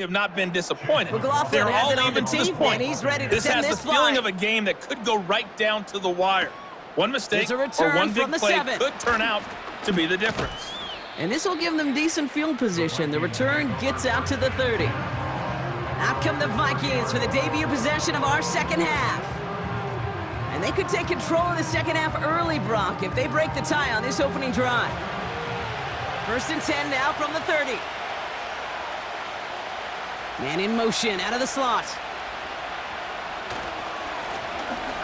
have not been disappointed. McLaughlin They're has all it on even the to this deep, point. and he's ready to This send has this the feeling flying. of a game that could go right down to the wire. One mistake There's a or return one big from the play 7. could turn out to be the difference. And this will give them decent field position. The return gets out to the 30. Out come the Vikings for the debut possession of our second half. And they could take control of the second half early, Brock, if they break the tie on this opening drive. 1st and 10 now from the 30. Man in motion out of the slot.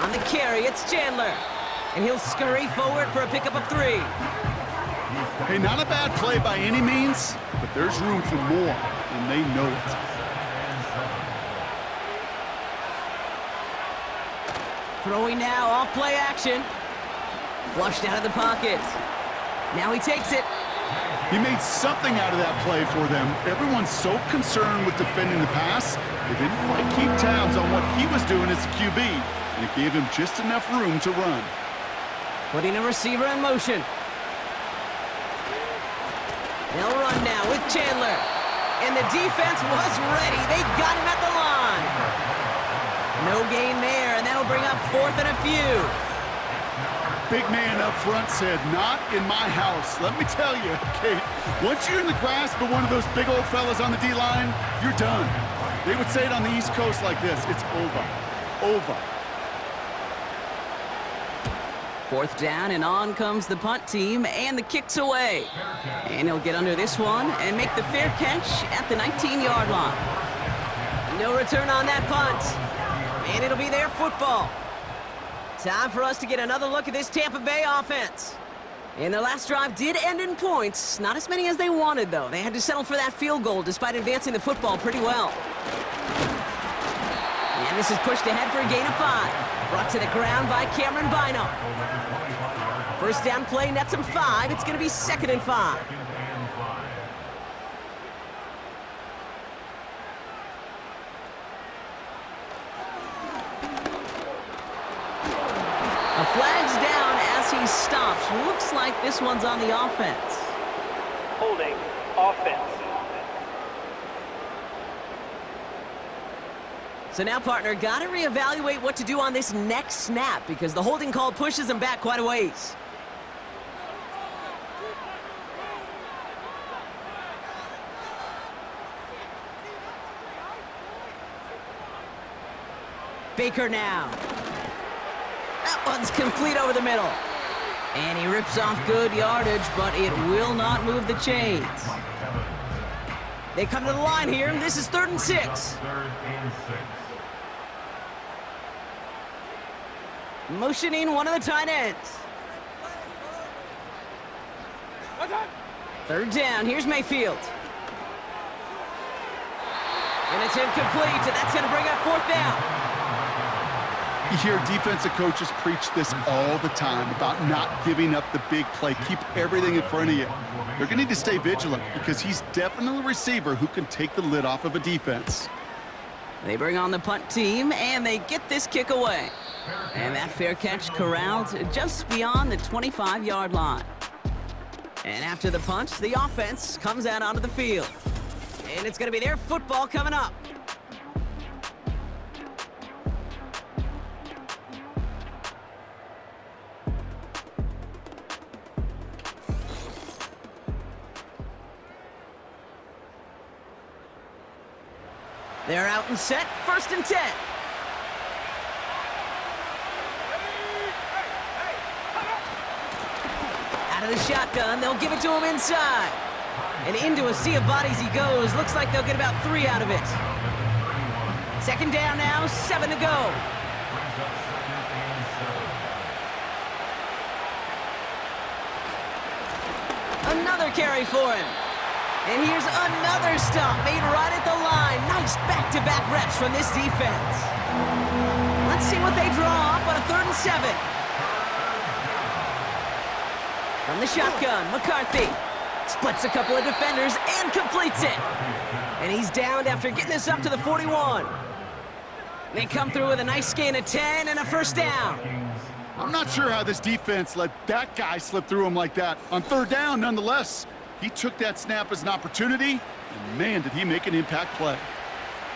On the carry, it's Chandler. And he'll scurry forward for a pickup of 3. Hey, not a bad play by any means, but there's room for more, and they know it. Throwing now, off play action. Flushed out of the pocket. Now he takes it. He made something out of that play for them. Everyone's so concerned with defending the pass, they didn't quite keep tabs on what he was doing as a QB, and it gave him just enough room to run. Putting a receiver in motion. They'll run now with Chandler. And the defense was ready. They got him at the line. No gain there, and that'll bring up 4th and a few. Big man up front said, "Not in my house." Let me tell you, Kate, once you're in the grasp of one of those big old fellas on the D-line, you're done. They would say it on the East Coast like this: it's over. Over. 4th down, and on comes the punt team, and the kick's away. And he'll get under this one and make the fair catch at the 19-yard line. No return on that punt, and it'll be their football. Time for us to get another look at this Tampa Bay offense. And their last drive did end in points. Not as many as they wanted, though. They had to settle for that field goal despite advancing the football pretty well. And this is pushed ahead for a gain of 5. Brought to the ground by Cameron Bynum. 1st down play nets him 5. It's going to be 2nd and 5. A flag's down as he stops. Looks like this one's on the offense. Holding offense. So now, partner, got to reevaluate what to do on this next snap because the holding call pushes him back quite a ways. Baker now. That one's complete over the middle. And he rips off good yardage, but it will not move the chains. They come to the line here, and this is 3rd and 6. Motioning one of the tight ends. 3rd down, here's Mayfield. And it's incomplete, and that's going to bring up 4th down. You hear defensive coaches preach this all the time about not giving up the big play. Keep everything in front of you. They're going to need to stay vigilant because he's definitely a receiver who can take the lid off of a defense. They bring on the punt team, and they get this kick away. And that fair catch corralled just beyond the 25-yard line. And after the punt, the offense comes out onto the field. And it's going to be their football coming up. They're out and set, 1st and 10. Out of the shotgun, they'll give it to him inside. And into a sea of bodies he goes. Looks like they'll get about 3 out of it. 2nd down now, 7 to go. Another carry for him. And here's another stop made right at the line. Nice back-to-back reps from this defense. Let's see what they draw up on a 3rd and 7. From the shotgun, McCarthy splits a couple of defenders and completes it. And he's downed after getting this up to the 41. They come through with a nice gain of 10 and a 1st down. I'm not sure how this defense let that guy slip through him like that. On 3rd down, nonetheless. He took that snap as an opportunity, and man, did he make an impact play.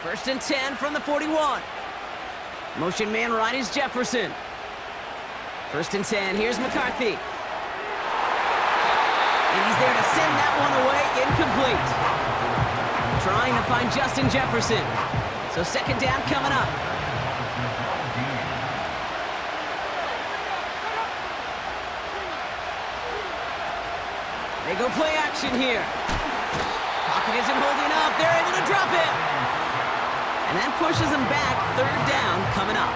1st and 10 from the 41. Motion man right is Jefferson. 1st and 10, here's McCarthy. And he's there to send that one away, incomplete. Trying to find Justin Jefferson. So 2nd down coming up. They go play action here. Pocket isn't holding up. They're able to drop it. And that pushes them back. 3rd down coming up.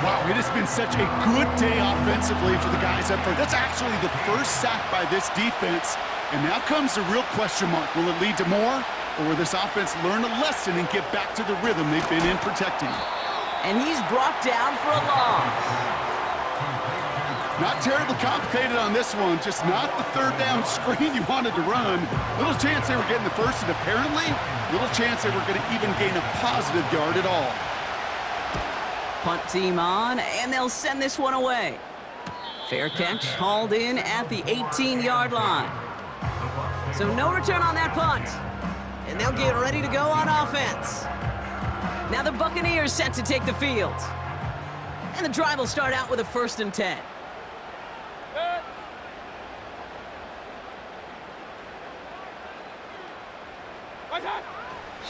Wow, it has been such a good day offensively for the guys up front. That's actually the first sack by this defense. And now comes the real question mark. Will it lead to more? Or will this offense learn a lesson and get back to the rhythm they've been in protecting? And he's brought down for a loss. Not terribly complicated on this one, just not the 3rd down screen you wanted to run. Little chance they were getting the first, and apparently, little chance they were going to even gain a positive yard at all. Punt team on, and they'll send this one away. Fair catch hauled in at the 18-yard line. So no return on that punt. And they'll get ready to go on offense. Now the Buccaneers set to take the field. And the drive will start out with a 1st and 10.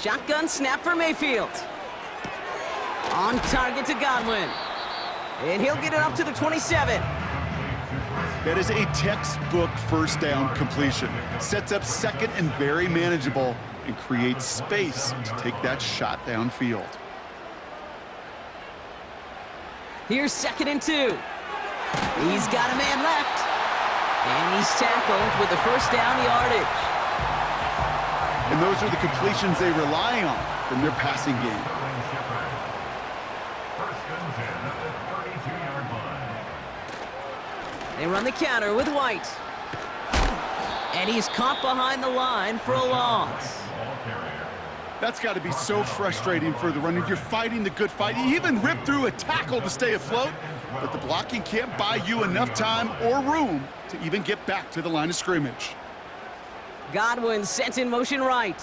Shotgun snap for Mayfield. On target to Godwin. And he'll get it up to the 27. That is a textbook 1st down completion. Sets up 2nd and very manageable and creates space to take that shot downfield. Here's 2nd and 2. He's got a man left. And he's tackled with the 1st down yardage. And those are the completions they rely on from their passing game. They run the counter with White. And he's caught behind the line for a loss. That's got to be so frustrating for the runner. You're fighting the good fight. You even rip through a tackle to stay afloat, but the blocking can't buy you enough time or room to even get back to the line of scrimmage. Godwin sent in motion right.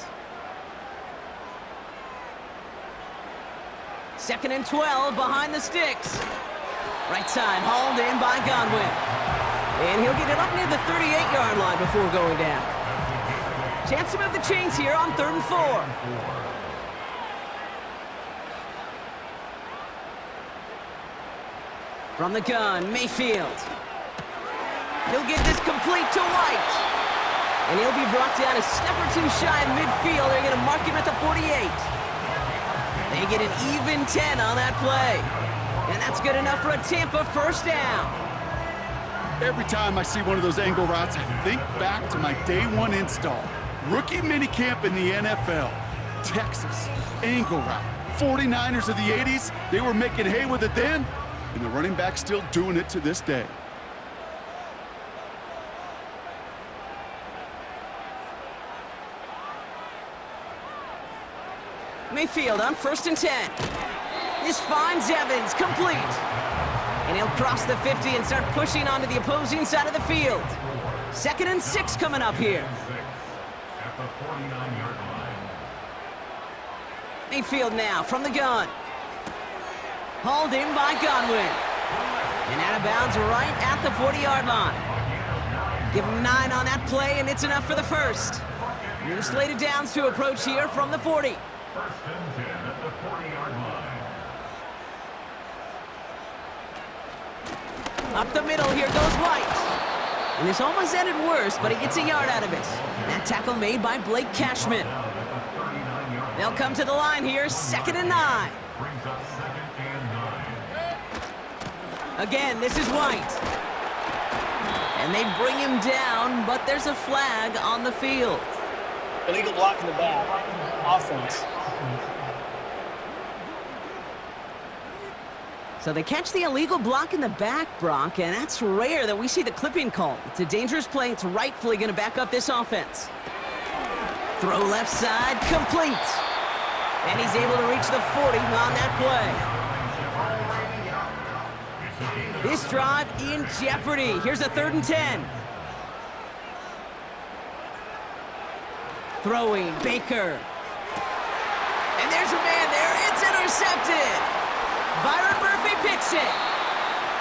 2nd and 12 behind the sticks. Right side hauled in by Godwin. And he'll get it up near the 38-yard line before going down. Chance to move the chains here on 3rd and 4. From the gun, Mayfield. He'll get this complete to White. And he'll be brought down a step or two shy of midfield. They're going to mark him at the 48. They get an even 10 on that play. And that's good enough for a Tampa 1st down. Every time I see one of those angle routes, I think back to my day 1 install. Rookie minicamp in the NFL. Texas, angle route. 49ers of the 80s, they were making hay with it then, and the running back's still doing it to this day. Mayfield on 1st and 10. This finds Evans, complete. And he'll cross the 50 and start pushing onto the opposing side of the field. 2nd and 6 coming up here. Mayfield now from the gun. Hauled in by Godwin. And out of bounds right at the 40-yard line. Give him 9 on that play, and it's enough for the 1st. New slated downs to approach here from the 40. 1st and 10 at the 40-yard line. Up the middle, here goes White. And this almost ended worse, but he gets a yard out of it. That tackle made by Blake Cashman. They'll come to the line here, 2nd and 9. Brings up 2nd and 9. Again, this is White. And they bring him down, but there's a flag on the field. Illegal block in the back. Offense. So they catch the illegal block in the back, Brock, and that's rare that we see the clipping call. It's a dangerous play. It's rightfully going to back up this offense. Throw left side, complete. And he's able to reach the 40 on that play. This drive in jeopardy. Here's a 3rd and 10. Throwing, Baker. And there's a man there. It's intercepted. Byron Murphy picks it.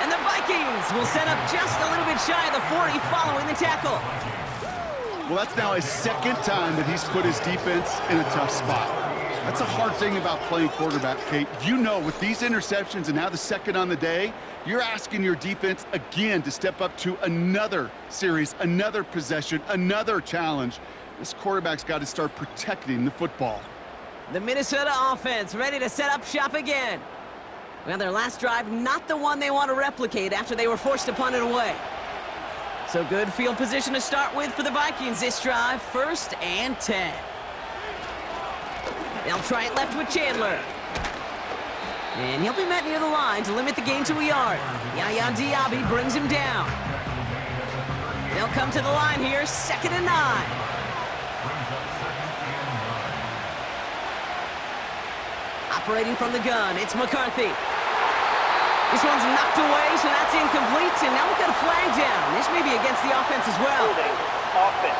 And the Vikings will set up just a little bit shy of the 40 following the tackle. Well, that's now his second time that he's put his defense in a tough spot. That's a hard thing about playing quarterback, Kate. You know, with these interceptions and now the second on the day, you're asking your defense again to step up to another series, another possession, another challenge. This quarterback's got to start protecting the football. The Minnesota offense ready to set up shop again. Well, their last drive, not the one they want to replicate after they were forced to punt it away. So good field position to start with for the Vikings this drive, 1st and 10. They'll try it left with Chandler. And he'll be met near the line to limit the gain to a yard. Yaya Diaby brings him down. They'll come to the line here, 2nd and 9. Operating from the gun, it's McCarthy. This one's knocked away, so that's incomplete, and now we've got a flag down. This may be against the offense as well. Holding offense.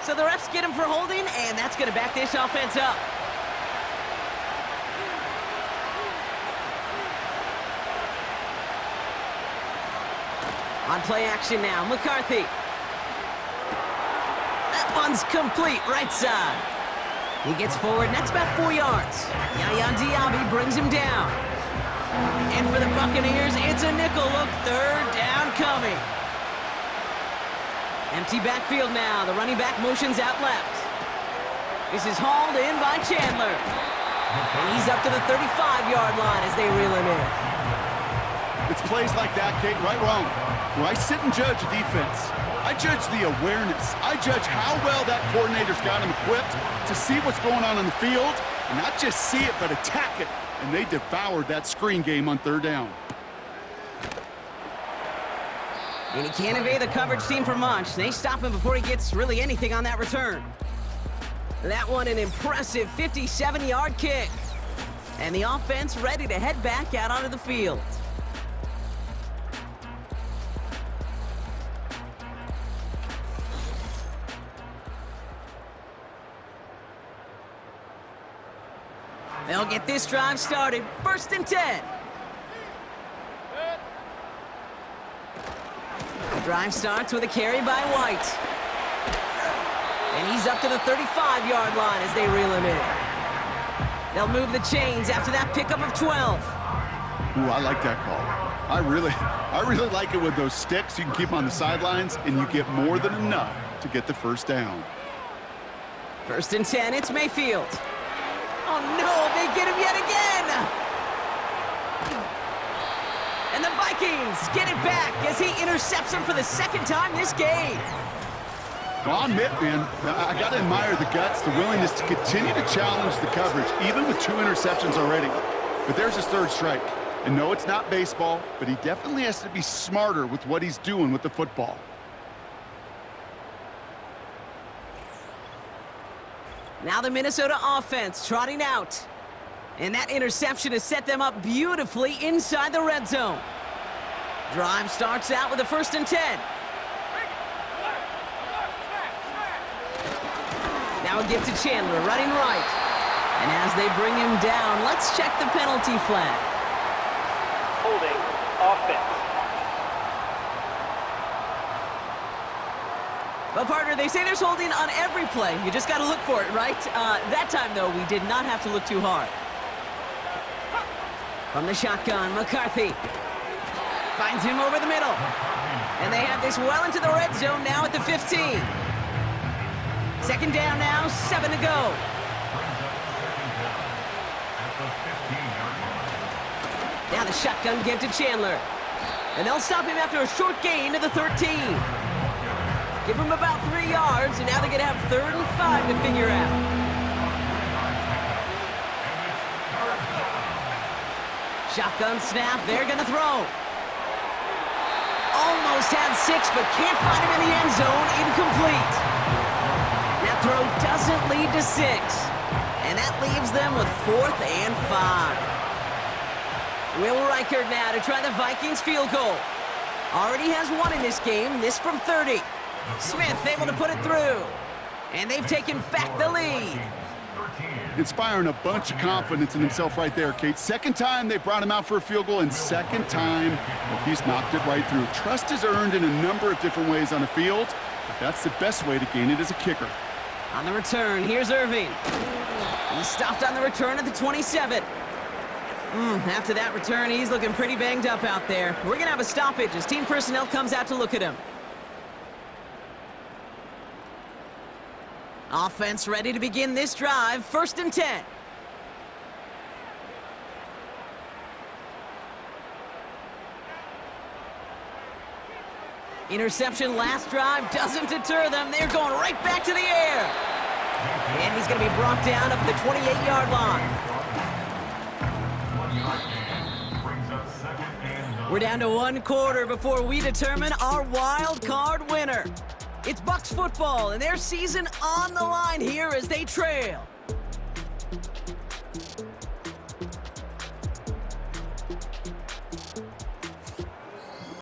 So the refs get him for holding, and that's going to back this offense up. On play action now, McCarthy. That one's complete, right side. He gets forward, and that's about 4 yards. Yaya Diaby brings him down. And for the Buccaneers, it's a nickel look, 3rd down coming. Empty backfield now. The running back motions out left. This is hauled in by Chandler. And he's up to the 35-yard line as they reel him in. It's plays like that, Kate, right, wrong. When I sit and judge a defense, I judge the awareness. I judge how well that coordinator's got him equipped to see what's going on the field, and not just see it, but attack it. And they devoured that screen game on 3rd down. And he can't evade the coverage team for much. They stop him before he gets really anything on that return. That one an impressive 57-yard kick. And the offense ready to head back out onto the field. They'll get this drive started. 1st and 10. The drive starts with a carry by White. And he's up to the 35-yard line as they reel him in. They'll move the chains after that pickup of 12. Ooh, I like that call. I really like it with those sticks. You can keep them on the sidelines, and you get more than enough to get the 1st down. 1st and 10, it's Mayfield. Oh no, they get him yet again! And the Vikings get it back as he intercepts him for the 2nd time this game. Well, I'll admit, man, I got to admire the guts, the willingness to continue to challenge the coverage, even with 2 interceptions already. But there's his 3rd strike. And no, it's not baseball, but he definitely has to be smarter with what he's doing with the football. Now the Minnesota offense trotting out. And that interception has set them up beautifully inside the red zone. Drive starts out with a 1st and 10. Now a give to Chandler, running right. And as they bring him down, let's check the penalty flag. Holding offense. Well, partner, they say there's holding on every play. You just got to look for it, right? That time, though, we did not have to look too hard. From the shotgun, McCarthy finds him over the middle. And they have this well into the red zone now at the 15. 2nd down now, 7 to go. Now the shotgun give to Chandler. And they'll stop him after a short gain to the 13. Give him about 3 yards, and now they're going to have 3rd and 5 to figure out. Shotgun snap, they're going to throw. Almost had 6, but can't find him in the end zone. Incomplete. That throw doesn't lead to 6. And that leaves them with 4th and 5. Will Reichard now to try the Vikings field goal. Already has one in this game, this from 30. Smith able to put it through. And they've taken back the lead. Inspiring a bunch of confidence in himself right there, Kate. Second time they brought him out for a field goal, and second time, well, he's knocked it right through. Trust is earned in a number of different ways on the field, but that's the best way to gain it as a kicker. On the return, here's Irving. He stopped on the return at the 27. After that return, he's looking pretty banged up out there. We're going to have a stoppage as team personnel comes out to look at him. Offense ready to begin this drive. 1st and 10. Interception last drive doesn't deter them. They're going right back to the air. And he's going to be brought down up at the 28-yard line. We're down to 1 quarter before we determine our wild card winner. It's Bucs football and their season on the line here as they trail.